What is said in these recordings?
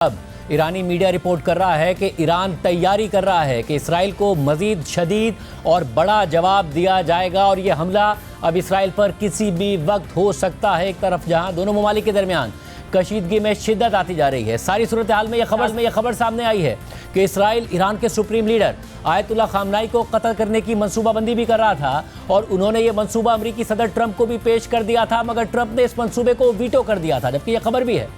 अब ईरानी media report कर रहा है कि ईरान तैयारी कर रहा है कि इसराइल को मजीद शदीद और बड़ा जवाब दिया जाएगा और ये हमला अब इसराइल पर किसी भी वक्त हो सकता है। एक तरफ जहां दोनों ममालिक के दरमियान कशीदगी में शिद्दत आती जा रही है, सारी सूरत हाल में यह खबर सामने आई है कि इसराइल ईरान के सुप्रीम लीडर आयतुल्लाह खामनाई को कत्ल करने की मंसूबाबंदी भी कर रहा था और उन्होंने ये मंसूबा अमेरिकी सदर ट्रंप को भी पेश कर दिया था, मगर ट्रंप ने इस मंसूबे को वीटो कर दिया था। जबकि यह खबर भी है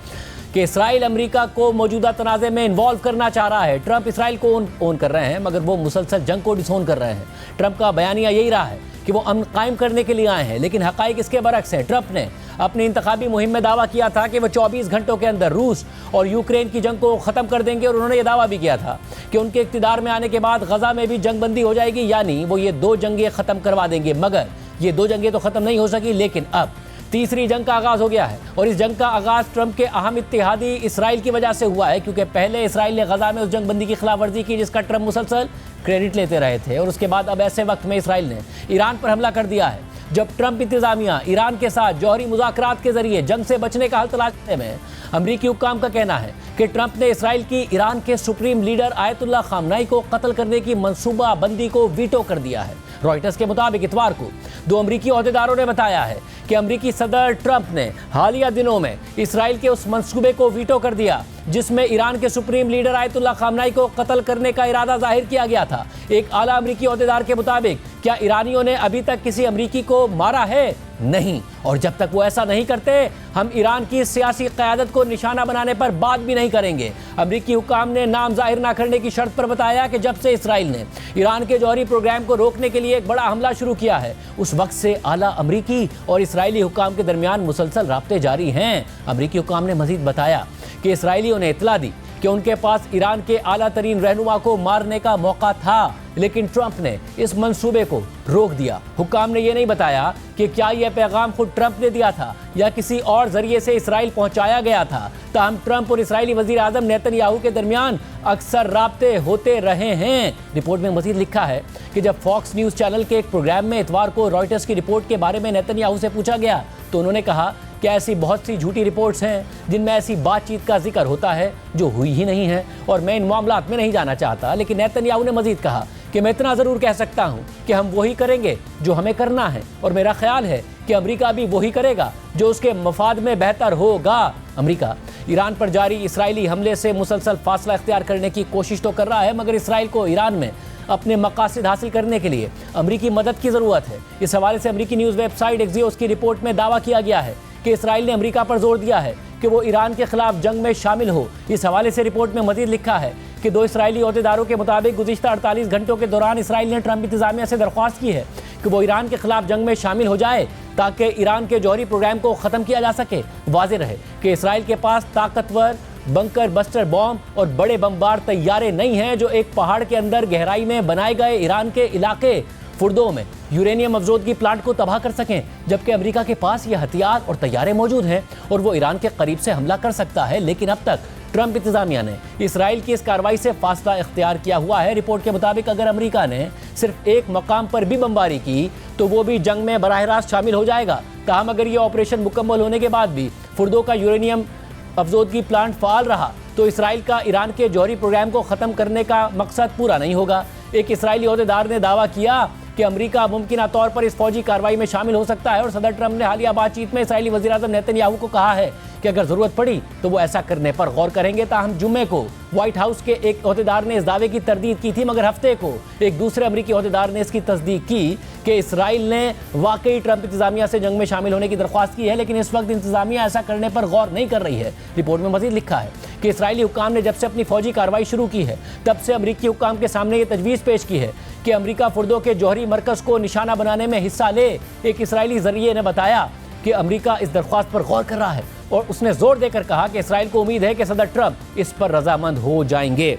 कि इसराइल अमेरिका को मौजूदा तनाज़े में इन्वॉल्व करना चाह रहा है। ट्रंप इसराइल को ओन कर रहे हैं, मगर वो मुसलसल जंग को डिसोन कर रहे हैं। ट्रंप का बयानिया यही रहा है कि वो अमन कायम करने के लिए आए हैं, लेकिन हक़ाइक़ इसके बरक्स हैं। ट्रंप ने अपनी इंतखाबी मुहिम में दावा किया था कि वो 24 घंटों के अंदर रूस और यूक्रेन की जंग को ख़त्म कर देंगे और उन्होंने ये दावा भी किया था कि उनके इक़्तिदार में आने के बाद गज़ा में भी जंग बंदी हो जाएगी, यानी वो ये 2 जंगें ख़त्म करवा देंगे। मगर ये 2 जंगें तो ख़त्म नहीं हो सकी, लेकिन अब तीसरी जंग का आगाज़ हो गया है और इस जंग का आगाज़ ट्रंप के अहम इत्तेहादी इसराइल की वजह से हुआ है, क्योंकि पहले इसराइल ने गज़ा में उस जंग बंदी की खिलाफ वर्जी की जिसका ट्रंप मुसलसल क्रेडिट लेते रहे थे, और उसके बाद अब ऐसे वक्त में इसराइल ने ईरान पर हमला कर दिया है। जब ट्रंप इंतज़ामिया ईरान के साथ जौहरी मुज़ाकरात के जरिए जंग से बचने का हल तलाशने में, अमरीकी हुक्काम का कहना है कि ट्रंप ने इसराइल की ईरान के सुप्रीम लीडर आयतुल्लाह खामनाई को कत्ल करने की मंसूबा बंदी को वीटो कर दिया है। रॉयटर्स के मुताबिक इतवार को 2 अमरीकी ओहदेदारों ने बताया है कि अमरीकी सदर ट्रंप ने हालिया दिनों में इसराइल के उस मंसूबे को वीटो कर दिया जिसमें ईरान के सुप्रीम लीडर आयतुल्लाह खामनाई को कत्ल करने का इरादा जाहिर किया गया था। एक आला अमरीकी ओहदेदार के मुताबिक क्या ईरानियों ने अभी तक किसी अमरीकी को मारा है? नहीं, और जब तक वो ऐसा नहीं करते हम ईरान की सियासी क़यादत को निशाना बनाने पर बात भी नहीं करेंगे। अमरीकी हुक्काम ने नाम जाहिर न करने की शर्त पर बताया कि जब से इसराइल ने ईरान के जौहरी प्रोग्राम को रोकने के लिए एक बड़ा हमला शुरू किया है, उस वक्त से आला अमरीकी और इसराइली हुक्काम के दरमियान मुसलसल राब्ते जारी हैं। अमरीकी हुक्काम ने मजीद बताया कि इसराइलियों ने इत्तला दी कि उनके पास ईरान के आला तरीन रहनुमा को मारने का मौका था, लेकिन ट्रंप ने इस मंसूबे को रोक दिया। हुक्काम ने यह नहीं बताया कि क्या यह पैगाम खुद ट्रंप ने दिया था या किसी और जरिए से इसराइल पहुंचाया गया था। ताहम ट्रंप और इसराइली वजीर आज़म नेतन्याहू के दरमियान अक्सर राब्ते होते रहे हैं। रिपोर्ट में मजीद लिखा है कि जब फॉक्स न्यूज़ चैनल के एक प्रोग्राम में इतवार को रॉयटर्स की रिपोर्ट के बारे में नेतन्याहू से पूछा गया तो उन्होंने कहा कि ऐसी बहुत सी झूठी रिपोर्ट्स हैं जिनमें ऐसी बातचीत का जिक्र होता है जो हुई ही नहीं है और मैं इन मामलात में नहीं जाना चाहता। लेकिन नेतन्याहू ने मजीद कहा कि मैं इतना ज़रूर कह सकता हूं कि हम वही करेंगे जो हमें करना है और मेरा ख्याल है कि अमेरिका भी वही करेगा जो उसके मफाद में बेहतर होगा। अमेरिका ईरान पर जारी इसराइली हमले से मुसलसल फासला इख्तियार करने की कोशिश तो कर रहा है, मगर इसराइल को ईरान में अपने मकासद हासिल करने के लिए अमरीकी मदद की ज़रूरत है। इस हवाले से अमरीकी न्यूज़ वेबसाइट एक्सियोस की रिपोर्ट में दावा किया गया है कि इसराइल ने अमेरिका पर जोर दिया है कि वो ईरान के खिलाफ जंग में शामिल हो। इस हवाले से रिपोर्ट में मजीद लिखा है कि 2 इसराइली ओहदेदारों के मुताबिक गुज़िश्ता 48 घंटों के दौरान इसराइल ने ट्रंप इंतज़ामिया से दरख्वास्त की है कि वो ईरान के खिलाफ जंग में शामिल हो जाए ताकि ईरान के जौहरी प्रोग्राम को ख़त्म किया जा सके। वाज़ेह रहे कि इसराइल के पास ताकतवर बंकर बस्टर बॉम्ब और बड़े बमबार तैयारे नहीं हैं जो एक पहाड़ के अंदर गहराई में बनाए गए ईरान के इलाके फुर्दों में यूरेनियम अफजोदगी प्लांट को तबाह कर सकें, जबकि अमेरिका के पास ये हथियार और तैयारे मौजूद हैं और वो ईरान के करीब से हमला कर सकता है। लेकिन अब तक ट्रंप इंतज़ामिया ने इसराइल की इस कार्रवाई से फासला इख्तियार किया हुआ है। रिपोर्ट के मुताबिक अगर अमेरिका ने सिर्फ एक मकाम पर भी बमबारी की तो वो भी जंग में बराह रास्त शामिल हो जाएगा। ताहम अगर ये ऑपरेशन मुकम्मल होने के बाद भी फुर्दों का यूरेनियम अफजोदगी प्लांट फाल रहा तो इसराइल का ईरान के जौहरी प्रोग्राम को ख़त्म करने का मकसद पूरा नहीं होगा। एक इसराइली ओहदेदार ने दावा किया कि अमेरिका मुमकिन तौर पर इस फौजी कार्रवाई में शामिल हो सकता है और सदर ट्रंप ने हालिया बातचीत में इसराइली वज़ीर आज़म नेतन्याहू को कहा है कि अगर ज़रूरत पड़ी तो वो ऐसा करने पर गौर करेंगे। ताहम जुम्मे को व्हाइट हाउस के एक ओहदेदार ने इस दावे की तरदीद की थी, मगर हफ्ते को एक दूसरे अमरीकी ओहदेदार ने इसकी तस्दीक की कि इसराइल ने वाकई ट्रंप इंतज़ामिया से जंग में शामिल होने की दरख्वास्त की है, लेकिन इस वक्त इंतज़ामिया ऐसा करने पर गौर नहीं कर रही है। रिपोर्ट में मज़ीद लिखा है कि इसराइली हुक्काम ने जब से अपनी फौजी कार्रवाई शुरू की है तब से अमरीकी हुक्काम के सामने ये तजवीज़ पेश की है कि अमरीका फुर्दों के जौहरी मरकज़ को निशाना बनाने में हिस्सा ले। एक इसराइली ज़रिए ने बताया कि अमरीका इस दरख्वास्त पर गौर कर रहा है और उसने जोर देकर कहा कि इसराइल को उम्मीद है कि सदर ट्रंप इस पर रजामंद हो जाएंगे।